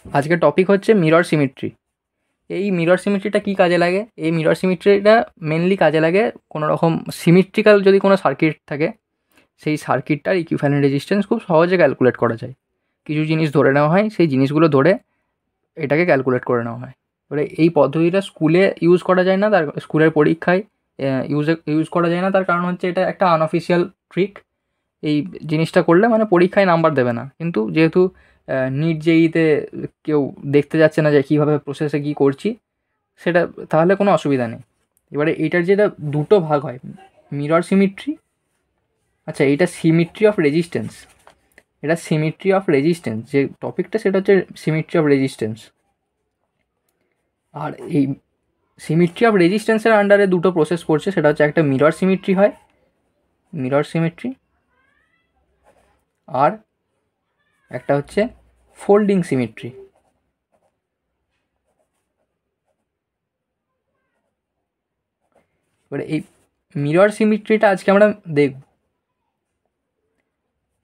আজকের টপিক হচ্ছে mirror symmetry. এই মিরর সিমেট্রিটা কী কাজে লাগে? এই মিরর সিমেট্রিটা মেনলি কাজে লাগে কোনো রকম সিমেট্রিক্যাল যদি কোনো সার্কিট থাকে, সেই সার্কিটটার ইকুইভ্যালেন্ট রেজিস্ট্যান্স খুব সহজে ক্যালকুলেট করা যায়। কিছু জিনিস ধরে নেওয়া হয়, সেই জিনিসগুলো ধরে এটাকে ক্যালকুলেট করে নেওয়া হয়। এবারে এই পদ্ধতিটা স্কুলে ইউজ করা যায় না, তার স্কুলের পরীক্ষায় ইউজ করা যায় না, তার কারণ হচ্ছে এটা একটা আনঅফিসিয়াল ট্রিক। এই জিনিসটা করলে মানে পরীক্ষায় নাম্বার দেবে না, কিন্তু যেহেতু নিট জেইতে কেউ দেখতে যাচ্ছে না যে কীভাবে প্রসেসে কী করছি, সেটা তাহলে কোনো অসুবিধা নেই। এবারে এইটার যেটা দুটো ভাগ হয়, মিরর সিমেট্রি, আচ্ছা এইটা সিমেট্রি অফ রেজিস্ট্যান্স। এটা সিমেট্রি অফ রেজিস্ট্যান্স যে টপিকটা, সেটা হচ্ছে সিমেট্রি অফ রেজিস্ট্যান্স। আর এই সিমেট্রি অফ রেজিস্ট্যান্সের আন্ডারে দুটো প্রসেস পড়ছে, সেটা হচ্ছে একটা মিরর সিমেট্রি হয়, মিরর সিমেট্রি, আর একটা হচ্ছে ফোল্ডিং সিমেট্রি। এবারে এই মিরর সিমেট্রিটা আজকে আমরা দেখব।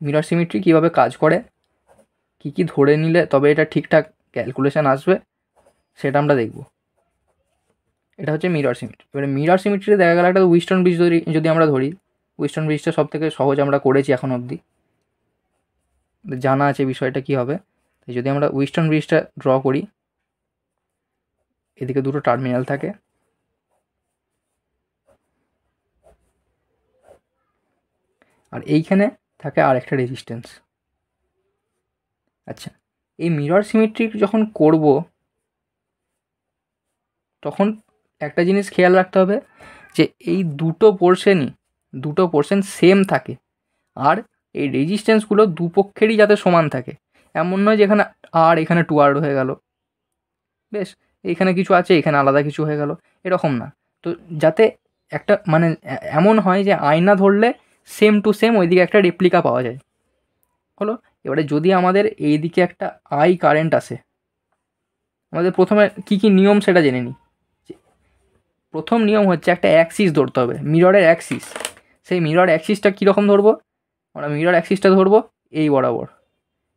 মিরর সিমেট্রি কীভাবে কাজ করে, কী কী ধরে নিলে তবে এটা ঠিকঠাক ক্যালকুলেশন আসবে, সেটা আমরা দেখব। এটা হচ্ছে মিরর সিমেট্রি। এবারে মিরর সিমেট্রিতে দেখা গেল একটা উইস্টন ব্রিজ যদি আমরা ধরি, উইস্টন ব্রিজটা সব থেকে সহজ আমরা করেছি এখন অবধি, জানা আছে বিষয়টা কী হবে। তাই যদি আমরা উইস্টন ব্রিজটা ড্র করি, এদিকে দুটো টার্মিনাল থাকে, আর এইখানে থাকে আর একটা রেজিস্ট্যান্স। আচ্ছা, এই মিরর সিমেট্রি যখন করব, তখন একটা জিনিস খেয়াল রাখতে হবে যে এই দুটো পোর্শন সেম থাকে, আর এই রেজিস্ট্যান্সগুলো দুপক্ষেরই যাতে সমান থাকে। এমন নয় যে এখানে আর এখানে 2R হয়ে গেল, বেশ এইখানে কিছু আছে এখানে আলাদা কিছু হয়ে গেল, এরকম না। তো যাতে একটা মানে এমন হয় যে আয়না ধরলে সেম টু সেম ওইদিকে একটা রেপ্লিকা পাওয়া যায়, হলো। এবারে যদি আমাদের এইদিকে একটা আই কারেন্ট আসে, আমাদের প্রথমে কী কী নিয়ম সেটা জেনে নিই। প্রথম নিয়ম হচ্ছে একটা অ্যাক্সিস ধরতে হবে, মিররের অ্যাক্সিস। সেই মিরর অ্যাক্সিসটা কীরকম ধরবো? আমরা মিরর অ্যাক্সিসটা ধরবো এই বরাবর।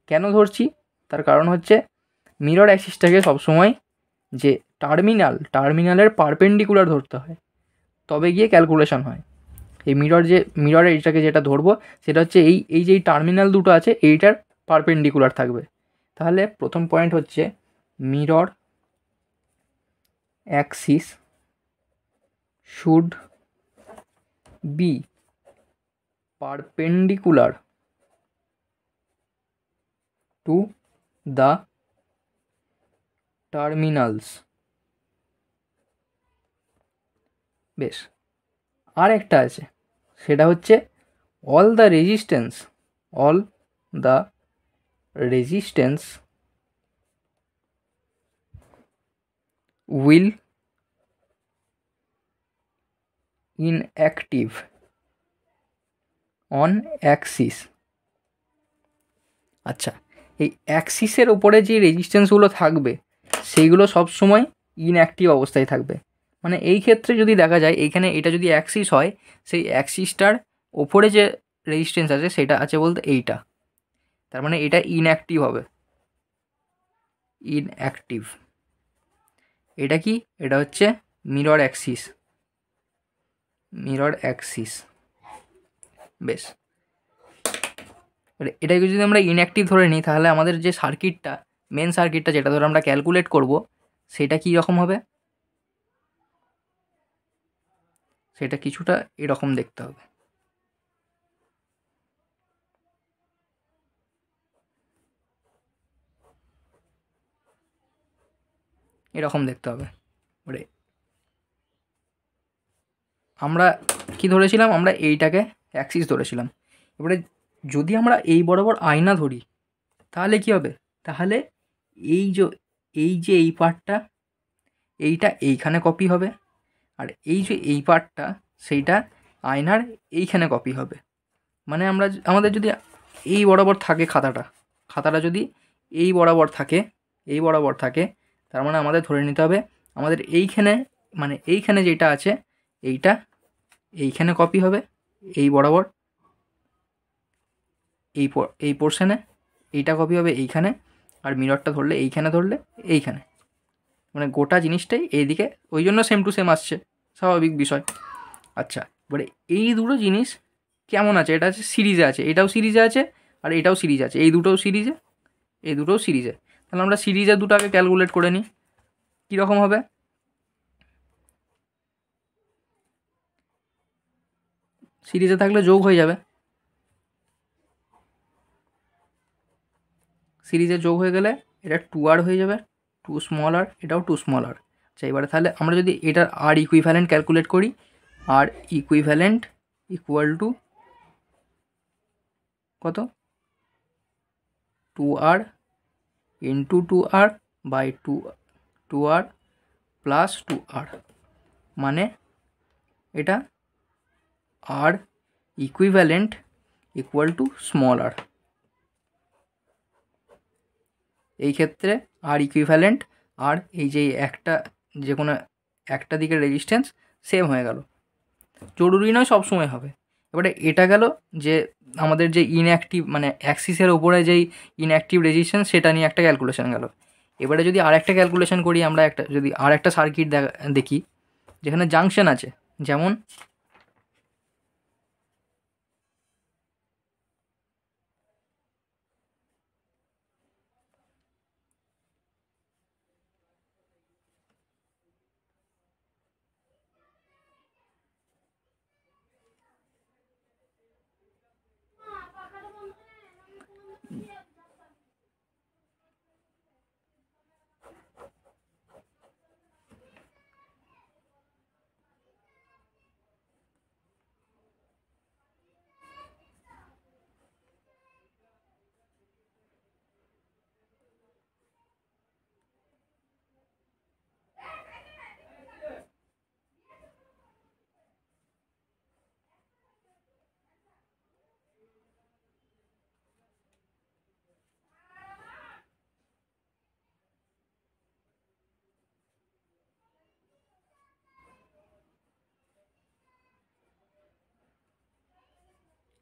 কেন ধরছি? তার কারণ হচ্ছে মিরর অ্যাক্সিসটাকে সবসময় যে টার্মিনালের পারপেন্ডিকুলার ধরতে হয়, তবে গিয়ে ক্যালকুলেশন হয়। এই মিররে এইটাকে যেটা ধরবো, সেটা হচ্ছে এই যে টার্মিনাল দুটো আছে এইটার পারপেন্ডিকুলার থাকবে। তাহলে প্রথম পয়েন্ট হচ্ছে mirror Axis should be perpendicular to the terminals. বেশ, আর একটা আছে, সেটা হচ্ছে all the resistance will inactive on Axis. আচ্ছা, এই অ্যাক্সিসের ওপরে যে রেজিস্ট্যান্সগুলো থাকবে, সেইগুলো সবসময় ইনঅ্যাক্টিভ অবস্থায় থাকবে। মানে এই ক্ষেত্রে যদি দেখা যায় এইখানে এটা যদি অ্যাক্সিস হয়, সেই অ্যাক্সিসটার ওপরে যে রেজিস্ট্যান্স আছে সেটা আছে বলতে এইটা, তার মানে এটা ইনঅ্যাক্টিভ হবে, ইনঅ্যাক্টিভ। এটা কি? এটা হচ্ছে মিরর অ্যাক্সিস। বেশ, এটাকে যদি আমরা ইনঅ্যাক্টিভ ধরে নিই, তাহলে আমাদের যে মেন সার্কিটটা যেটা ধরে আমরা ক্যালকুলেট করব, সেটা কী রকম হবে? সেটা কিছুটা এরকম দেখতে হবে। এরকম দেখতে হবে। এবারে আমরা কি ধরেছিলাম? আমরা এইটাকে অ্যাক্সিস ধরেছিলাম। এবারে যদি আমরা এই বরাবর আয়না ধরি, তাহলে কি হবে? তাহলে এই যে এই পার্টটা, এইটা এইখানে কপি হবে, আর এই যে এই পার্টটা, সেইটা আয়নার এইখানে কপি হবে। মানে আমাদের যদি এই বরাবর থাকে খাতাটা যদি এই বরাবর থাকে, তার মানে আমাদের ধরে নিতে হবে আমাদের এইখানে যেটা আছে এইটা এইখানে কপি হবে, এই বরাবর এই পোর্শনে এইটা কপি হবে এইখানে, আর মিররটা ধরলে এইখানে, ধরলে এইখানে, মানে গোটা জিনিসটাই এইদিকে, ওই জন্য সেম টু সেম আসছে, স্বাভাবিক বিষয়। আচ্ছা, এবারে এই দুটো জিনিস কেমন আছে, এটা আছে সিরিজে আছে, এটাও সিরিজে আছে, আর এটাও সিরিজ আছে, এই দুটোও সিরিজে, এই দুটোও সিরিজে। তাহলে আমরা সিরিজের দুটো আগে ক্যালকুলেট করে নিই, কীরকম হবে। সিরিজে থাকলে যোগ হয়ে যাবে, সিরিজে যোগ হয়ে গেলে এটা 2r হয়ে যাবে, 2 স্মল আর, এটাও 2 স্মল আর। আচ্ছা, এবারে তাহলে আমরা যদি এটার আর ইকুইভ্যালেন্ট ক্যালকুলেট করি, আর ইকুইভ্যালেন্ট ইকুয়াল টু কত, 2r into 2r by 2r plus 2r, মানে এটা আর ইকুইভ্যালেন্ট ইকুয়াল টু স্মল আর। এই ক্ষেত্রে আর ইকুইভ্যালেন্ট আর এই যে একটা, যে কোনো একটা দিকের রেজিস্ট্যান্স সেম হয়ে গেল, জরুরি নয় সব সময় হবে। এবারে এটা গেল যে আমাদের যে ইনঅ্যাক্টিভ, মানে অ্যাক্সিসের ওপরে যেই ইনঅ্যাক্টিভ রেজিস্ট্যান্স, সেটা নিয়ে একটা ক্যালকুলেশন গেল। এবারে যদি আর একটা ক্যালকুলেশন করি আমরা, যদি আর একটা সার্কিট দেখি যেখানে জাংশন আছে, যেমন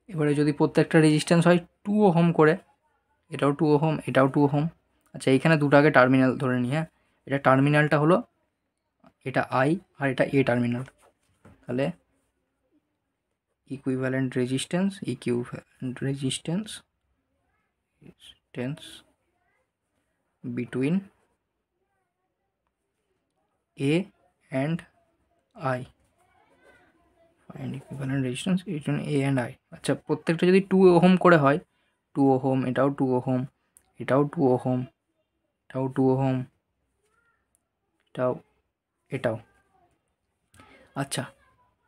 এবারে যদি প্রত্যেকটা রেজিস্ট্যান্স হয় 2 ওহম করে, এটাও 2 ওহম, এটাও 2 ওহম। আচ্ছা, এইখানে দুটো আগে টার্মিনাল ধরে নিই, হ্যাঁ, এটা টার্মিনালটা হলো এটা আই, আর এটা এ টার্মিনাল। তাহলে equivalent resistance between A and I, find equivalent resistance between A and I. আচ্ছা, প্রত্যেকটা যদি 2 ওহম করে হয়, 2 ওহম, এটাও 2 ওহম, এটাও 2 ওহম, এটাও 2 ওহম, এটাও। আচ্ছা,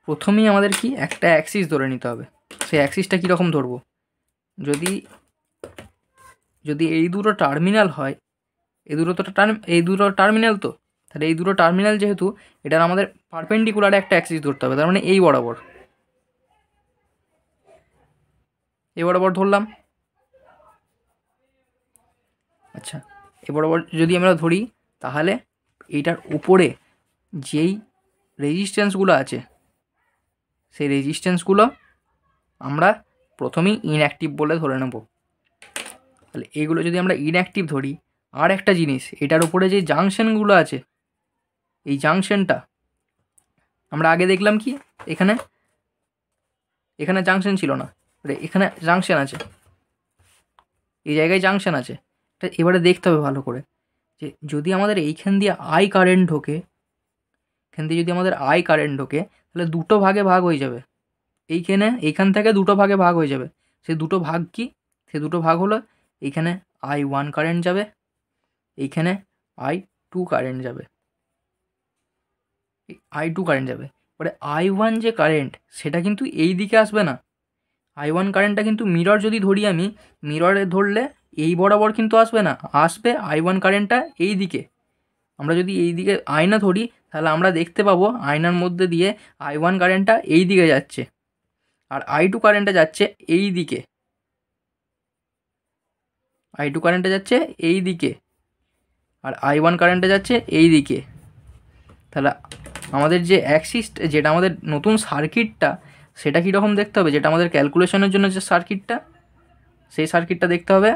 প্রথমেই আমাদের কি একটা অ্যাক্সিস ধরে নিতে হবে। সেই অ্যাক্সিসটা কীরকম ধরবো, যদি এই দুটো টার্মিনাল হয়, এই দুটো টার্মিনাল, তো তাহলে এই দুটো টার্মিনাল যেহেতু, এটার আমাদের পারপেন্ডিকুলার একটা অ্যাক্সিস ধরতে হবে, তার মানে এই বরাবর ধরলাম। আচ্ছা, এ বরাবর যদি আমরা ধরি, তাহলে এইটার উপরে যেই রেজিস্ট্যান্সগুলো আছে, সেই রেজিস্ট্যান্সগুলো আমরা প্রথমেই ইনঅ্যাক্টিভ বলে ধরে নেব। তাহলে এইগুলো যদি আমরা ইনঅ্যাক্টিভ ধরি, আর একটা জিনিস, এটার উপরে যে জাংশনগুলো আছে, এই জাংশনটা আমরা আগে দেখলাম কি, এখানে জাংশন ছিল না, এখানে জাংশন আছে, এই জায়গায় জাংশন আছে। এবারে দেখতে হবে ভালো করে, যে যদি আমাদের এইখান দিয়ে আই কারেন্ট ঢোকে, তাহলে দুটো ভাগে ভাগ হয়ে যাবে, এইখান থেকে দুটো ভাগে ভাগ হয়ে যাবে। সেই দুটো ভাগ কি, সে দুটো ভাগ হলো, এইখানে I1 কারেন্ট যাবে, এইখানে I2 কারেন্ট যাবে, এবারে I1 যে কারেন্ট, সেটা কিন্তু এই দিকে আসবে না। I1 কারেন্টটা কিন্তু মিরর যদি ধরি আমি, মিররে ধরলে এই বরাবর কিন্তু আসবে না, আসবে I1 কারেন্টটা এই দিকে। আমরা যদি এই দিকে আয়না ধরি, তাহলে আমরা দেখতে পাবো আয়নার মধ্যে দিয়ে I1 কারেন্টটা এই দিকে যাচ্ছে, আর I2 কারেন্টটা যাচ্ছে এই দিকে, আর I1 কারেন্টটা যাচ্ছে এই দিকে। তাহলে আমাদের যে অ্যাক্সিস, যেটা আমাদের নতুন সার্কিটটা, সেটা কীরকম দেখতে হবে, যেটা আমাদের ক্যালকুলেশনের জন্য যে সার্কিটটা, সেই সার্কিটটা দেখতে হবে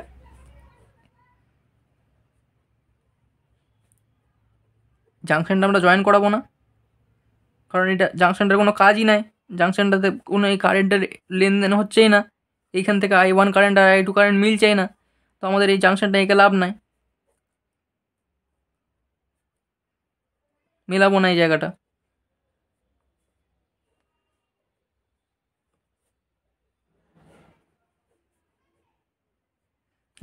জাংশনটা আমরা জয়েন করাবো না, কারণ এটা জাংশনটার কোনো কাজই নাই, জাংশনটাতে কোনো এই কারেন্টের লেনদেন হচ্ছেই না, এইখান থেকে I1 কারেন্ট আর I2 কারেন্ট মিলছেই না, তো আমাদের এই জাংশনটা এঁকে লাভ নাই, মেলাবো না এই জায়গাটা।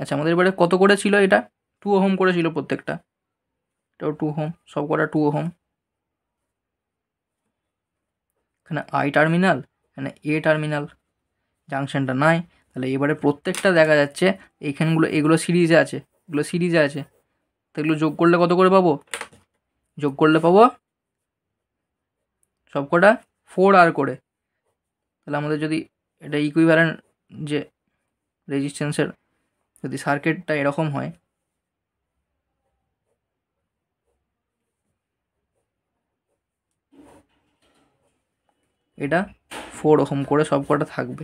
আচ্ছা, আমাদের এবারে কত করে ছিল এটা? 2 ওহম করে ছিল প্রত্যেকটা, এটাও 2 ওহম, সব কটা 2 ওহম। এখানে I টার্মিনাল, এখানে A টার্মিনাল, জাংশনটা নাই, তাহলে এবারে প্রত্যেকটা দেখা যাচ্ছে এইখানগুলো, এগুলো সিরিজে আছে, এগুলো সিরিজে আছে, তো এগুলো যোগ করলে কত করে পাবো? যোগ করলে পাবো সব কটা 4R করে। তাহলে আমাদের যদি এটা ইকুইভ্যালেন্ট যে রেজিস্ট্যান্সের যদি সার্কিটটা এরকম হয়, এটা 4 ওহম করে সব কটা থাকবে,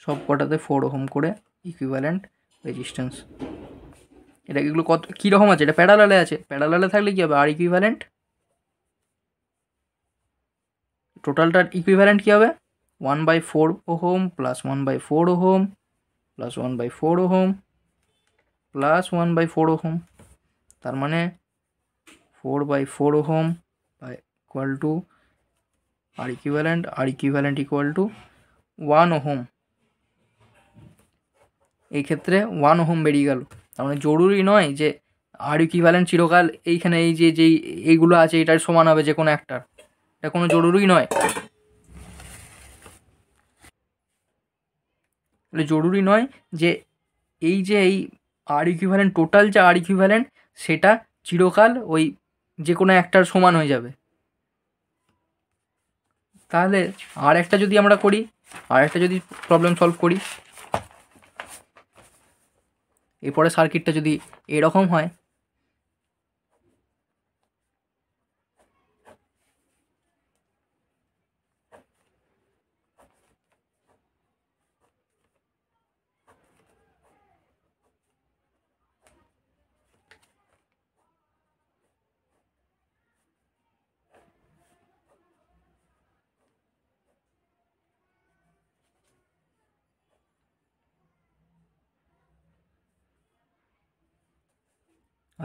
সব কটাতে 4 ওহম করে ইকুইভ্যালেন্ট রেজিস্ট্যান্স। এটা এগুলো কত কীরকম আছে? এটা প্যারালালে আছে, প্যারালালে থাকলে কী হবে? আর ইকুইভ্যালেন্ট, টোটালটার ইকুইভ্যালেন্ট কী হবে? 1/4 ohm plus 1/4 ohm plus 1/4 ohm plus 1/4 ohm, তার মানে 4/4 ওহম ইকুয়াল টু আর ইকুইভ্যালেন্ট ইকুয়াল টু 1 ওহম। এই ক্ষেত্রে 1 ওহম বেরিয়ে গেল। তার মানে জরুরি নয় যে আর ইকুইভ্যালেন্ট চিরকাল এইখানে এই যে যেই এইগুলো আছে এটার সমান হবে যে কোনো একটার, এটা কোনো জরুরি নয়। জরুরি নয় যে এই যে এই আর ইকুইভ্যালেন্ট, টোটাল যে আর ইকুইভ্যালেন্ট সেটা চিরকাল ওই যে কোনো একটার সমান হয়ে যাবে। তাহলে আর একটা যদি আমরা করি, আর একটা যদি প্রবলেম সলভ করি, এরপরে সার্কিটটা যদি এরকম হয়,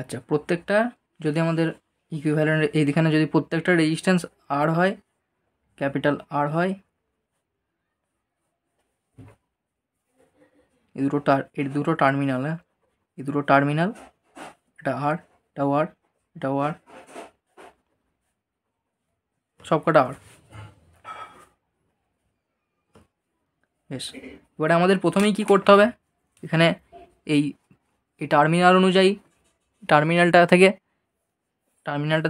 আচ্ছা প্রত্যেকটা যদি আমাদের ইকুইভ্যালেন্ট এইখানে যদি প্রত্যেকটা রেজিস্ট্যান্স আর হয়, ক্যাপিটাল আর হয়, এই দুটো টার্মিনাল, হ্যাঁ এই দুটো টার্মিনাল, এটা আর, এটাও আর, এটাও আর, সব কটা আর। বেশ, এবারে আমাদের প্রথমেই কী করতে হবে? এখানে এই টার্মিনাল অনুযায়ী টার্মিনালটা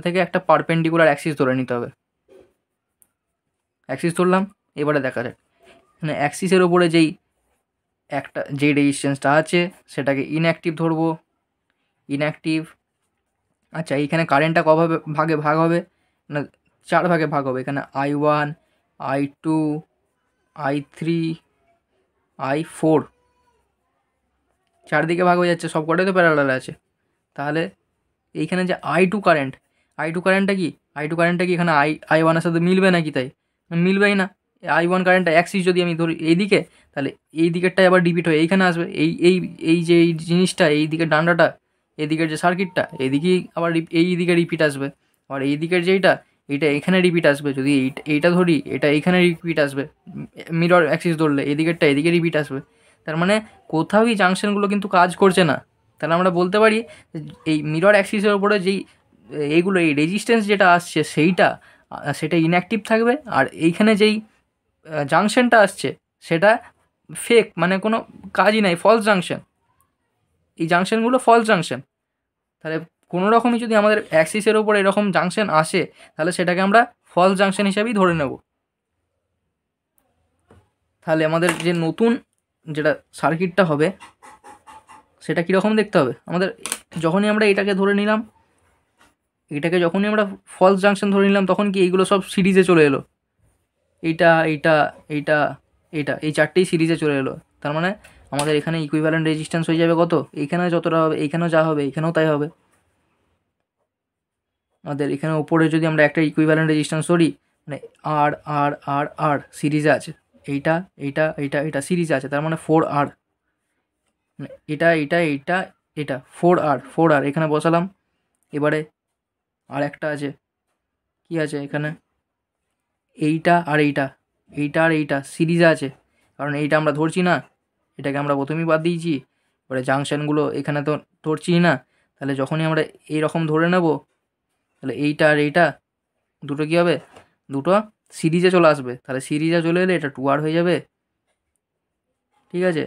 থেকে একটা পারপেন্ডিকুলার অ্যাক্সিস ধরে নিতে হবে। অ্যাক্সিস ধরলাম, এবারে দেখা যাক এখানে অ্যাক্সিসের ওপরে যেই রেজিস্ট্যান্সটা আছে সেটাকে ইনঅ্যাক্টিভ ধরবো, ইনঅ্যাক্টিভ। আচ্ছা এইখানে কারেন্টটা কভাবে ভাগে ভাগ হবে না? 4 ভাগে ভাগ হবে। এখানে I1, I2, I3, I4, চারদিকে ভাগ হয়ে যাচ্ছে, সব কটাই তো প্যারালাল আছে। তাহলে এইখানে যে I2 কারেন্টটা কি? I2 কারেন্টটা কি এখানে I1 এর সাথে মিলবে নাকি? তাই মিলবেই না। I1 কারেন্টটা অ্যাক্সিস যদি আমি ধরি এইদিকে, তাহলে এই দিকেরটাই আবার রিপিট হয়ে এইখানে আসবে। এই যে এই জিনিসটা, এই দিকের ডান্ডাটা, এদিকের যে সার্কিটটা এদিকেই আবার এই দিকে রিপিট আসবে। আবার এই দিকের যেইটা, এইটা এখানে রিপিট আসবে। যদি এইটা ধরি, এটা এইখানে রিপিট আসবে। মিরর অ্যাক্সিস ধরলে এদিকেরটা এদিকে রিপিট আসবে। তার মানে কোথাওই জাংশনগুলো কিন্তু কাজ করছে না। তাহলে আমরা বলতে পারি এই মিরর অ্যাক্সিসের ওপরে যেই এইগুলো, এই রেজিস্ট্যান্স যেটা আসছে সেটা ইনঅ্যাক্টিভ থাকবে, আর এইখানে যেই জাংশনটা আসছে সেটা ফেক, মানে কোনো কাজই নাই, ফলস জাংশন। এই জাংশনগুলো ফলস জাংশন। তাহলে কোনো রকমই যদি আমাদের অ্যাক্সিসের ওপর এরকম জাংশন আসে, তাহলে সেটাকে আমরা ফলস জাংশন হিসাবেই ধরে নেব। তাহলে আমাদের যে নতুন যেটা সার্কিটটা হবে সেটা কীরকম দেখতে হবে? আমাদের যখনই আমরা এটাকে ধরে নিলাম, যখনই আমরা ফলস জাংশন ধরে নিলাম, তখন কি এইগুলো সব সিরিজে চলে এলো, এইটা এইটা এইটা এইটা, এই চারটেই সিরিজে চলে এলো। তার মানে আমাদের এখানে ইকুইভ্যালেন্ট রেজিস্ট্যান্স হয়ে যাবে কত? এইখানে যতটা হবে এইখানেও যা হবে, এইখানেও তাই হবে। আমাদের এখানে ওপরে যদি আমরা একটা ইকুইভ্যালেন্ট রেজিস্ট্যান্স ধরি, মানে আর আর আর আর সিরিজে আছে, এইটা এইটা এইটা এটা সিরিজে আছে, তার মানে 4R, মানে এটা এটা এইটা এটা 4R এখানে বসালাম। এবারে আর একটা আছে, কি আছে এখানে, এইটা আর এইটা, এইটা আর এইটা সিরিজে আছে, কারণ এইটা আমরা ধরছি না, এটাকে আমরা প্রথমেই বাদ দিয়েছি। এবারে জাংশনগুলো এখানে তো ধরছি না, তাহলে যখনই আমরা এইরকম ধরে নেব, তাহলে এইটা আর এইটা দুটো কী হবে, দুটো সিরিজে চলে আসবে, তাহলে সিরিজে চলে এলে এটা 2R হয়ে যাবে। ঠিক আছে,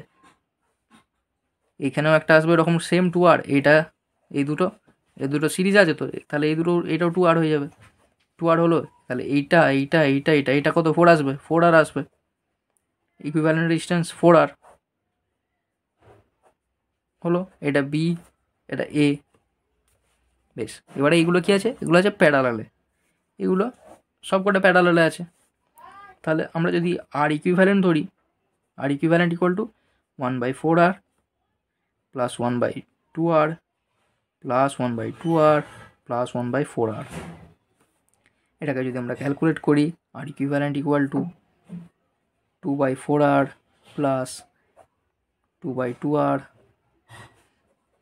এখানেও একটা আসবে এরকম সেম 2R, এইটা এই দুটো সিরিজ আছে তো, তাহলে এইটাও 2R হয়ে যাবে। 2R হলো, তাহলে এইটা এইটা এইটা এইটা এটা কত 4 আসবে, 4R আসবে, ইকুইভ্যালেন্ট রেজিস্ট্যান্স 4R হলো। এটা বি, এটা এ। বেশ, এবারে এইগুলো কি আছে, এগুলো আছে প্যারালালে, এগুলো সব কটা প্যারালালে আছে। তাহলে আমরা যদি আর ইকুইভ্যালেন্ট ধরি, R equivalent equal to 1/4R plus 1/2R plus 1/2R plus 1/4R। এটাকে যদি আমরা ক্যালকুলেট করি, R equivalent equal to 2/4R plus 2/2R,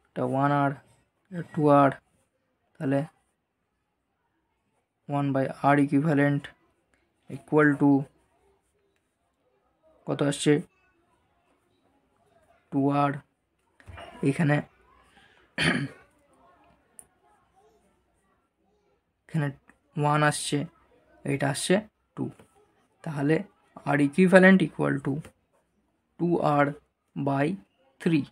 এটা 1R, এটা 2R, তাহলে 1/R ইকুইভ্যালেন্ট ইকুয়াল টু কত আসছে, 2R। এখানে এখানে 1 আসছে, এইটা আসছে 2, তাহলে R equivalent equal to 2R/3।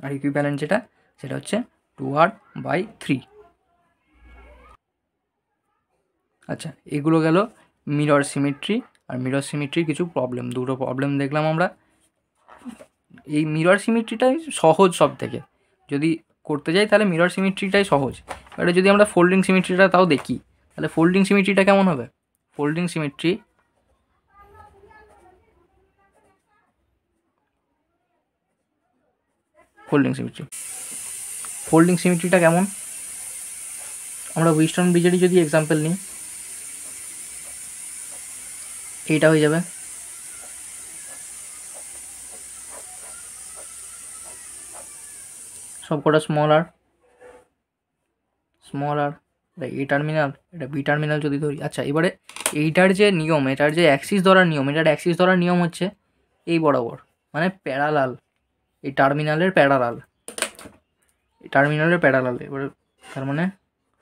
R equivalent যেটা, সেটা হচ্ছে 2R/3। আচ্ছা, এগুলো গেল মিরর সিমেট্রি। আর মিরর সিমেট্রির কিছু প্রবলেম, দুটো প্রবলেম দেখলাম আমরা। এই মিরর সিমেট্রিটাই সহজ সব থেকে, যদি করতে যাই তাহলে মিরর সিমেট্রিটাই সহজ। এবারে যদি আমরা ফোল্ডিং সিমেট্রিটা তাও দেখি, তাহলে ফোল্ডিং সিমেট্রিটা কেমন হবে। ফোল্ডিং সিমেট্রি, ফোল্ডিং সিমেট্রিটা কেমন, আমরা হুইটস্টোন ব্রিজেরই যদি এক্সাম্পল নিই, এইটা হয়ে যাবে সব কটা স্মল আর, এটা এ টার্মিনাল, এটা বি টার্মিনাল যদি ধরি। আচ্ছা, এবারে এইটার যে নিয়ম, এটার যে অ্যাক্সিস ধরার নিয়ম, এটার অ্যাক্সিস ধরার নিয়ম হচ্ছে এই বরাবর, মানে প্যারালাল, এই টার্মিনালের প্যারালাল, এবারে তার মানে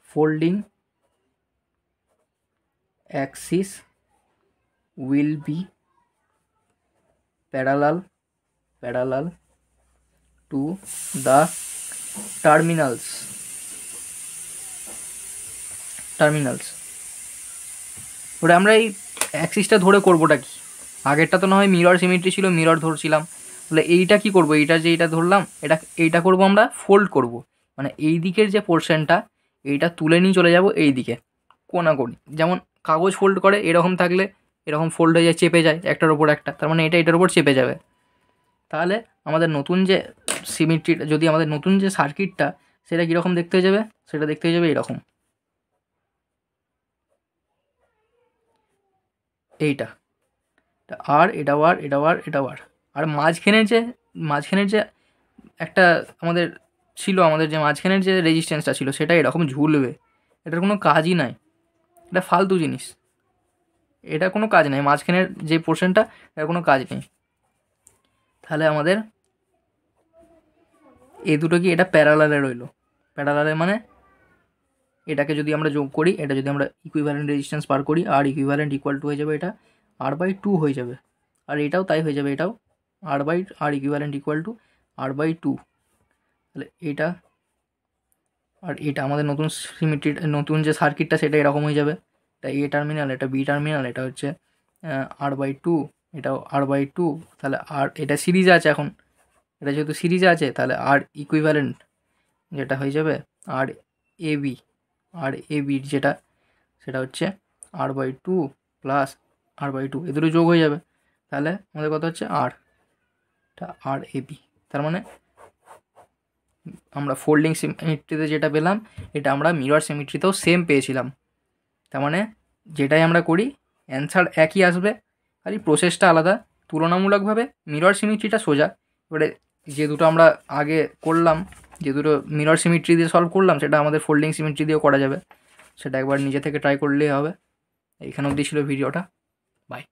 folding Axis will be parallel to the terminals। ওটা আমরা এই অ্যাক্সিসটা ধরে করবোটা কি, আগেরটা তো না হয় মিরর সিমেট্রি ছিল, মিরর ধরছিলাম, তাহলে এইটা কি করব, এইটা যে এইটা ধরলাম, এইটা করব আমরা ফোল্ড করব, মানে এই দিকের যে পোর্শনটা, এইটা তুলে নিয়ে চলে যাব এই দিকে কোনাকুনি, যেমন কাগজ ফোল্ড করে এরকম থাকলে এরকম ফোল্ড হয়ে যায়, চেপে যায় একটার ওপর একটা, তার মানে এটা এটার ওপর চেপে যাবে। তাহলে আমাদের নতুন যে সিমেট্রিটা, যদি আমাদের নতুন যে সার্কিটটা, সেটা কীরকম দেখতে হয়ে যাবে, সেটা দেখতে হয়ে যাবে এরকম, এইটা আর এটা আর এটা আর এটা আর মাঝখানের যে একটা আমাদের ছিল, আমাদের যে মাঝখানের যে রেজিস্ট্যান্সটা ছিল, সেটা এরকম ঝুলবে, এটার কোনো কাজই নাই, এটা ফালতু জিনিস, এটা কোনো কাজ নেই, মাঝখানের যে পোর্শনটা এটার কোনো কাজ নেই। তাহলে আমাদের এই দুটো কি, এটা প্যারালালে রইলো, প্যারালালে মানে এটাকে যদি আমরা যোগ করি, এটা যদি আমরা ইকুইভ্যালেন্ট রেজিস্ট্যান্স বার করি, আর ইকুইভ্যালেন্ট ইকুয়াল টু হয়ে যাবে এটা R/2 হয়ে যাবে, আর এটাও তাই হয়ে যাবে, এটাও আর ইকুইভ্যালেন্ট ইকুয়াল টু R/2। তাহলে এটা আর এটা আমাদের নতুন সিমেট্রি, নতুন যে সার্কিটটা, সেটা এরকম হয়ে যাবে, এটা এ টার্মিনাল, এটা বি টার্মিনাল, এটা হচ্ছে R/2, এটাও R/2, তাহলে আর এটা সিরিজে আছে এখন, এটা যেহেতু সিরিজে আছে, তাহলে আর ইকুইভ্যালেন্ট যেটা হয়ে যাবে আর এবির যেটা, সেটা হচ্ছে R/2 প্লাস R/2, এ দুটো যোগ হয়ে যাবে, তাহলে আমাদের কত হচ্ছে আর, এটা আর এবি, তার মানে আমরা ফোল্ডিং সিমেট্রিতে যেটা পেলাম এটা আমরা মিরর সিমেট্রিতেও সেম পেয়েছিলাম। তার মানে যেটাই আমরা করি অ্যান্সার একই আসবে, খালি প্রসেসটা আলাদা। তুলনামূলকভাবে মিরর সিমেট্রিটা সোজা। এবারে যে দুটো আমরা আগে করলাম, যে দুটো মিরর সিমেট্রি দিয়ে সলভ করলাম, সেটা আমাদের ফোল্ডিং সিমেট্রি দিয়েও করা যাবে। সেটা একবার নিজে থেকে ট্রাই করলেই হবে। এইখানে অবধি ছিল ভিডিওটা। বাই।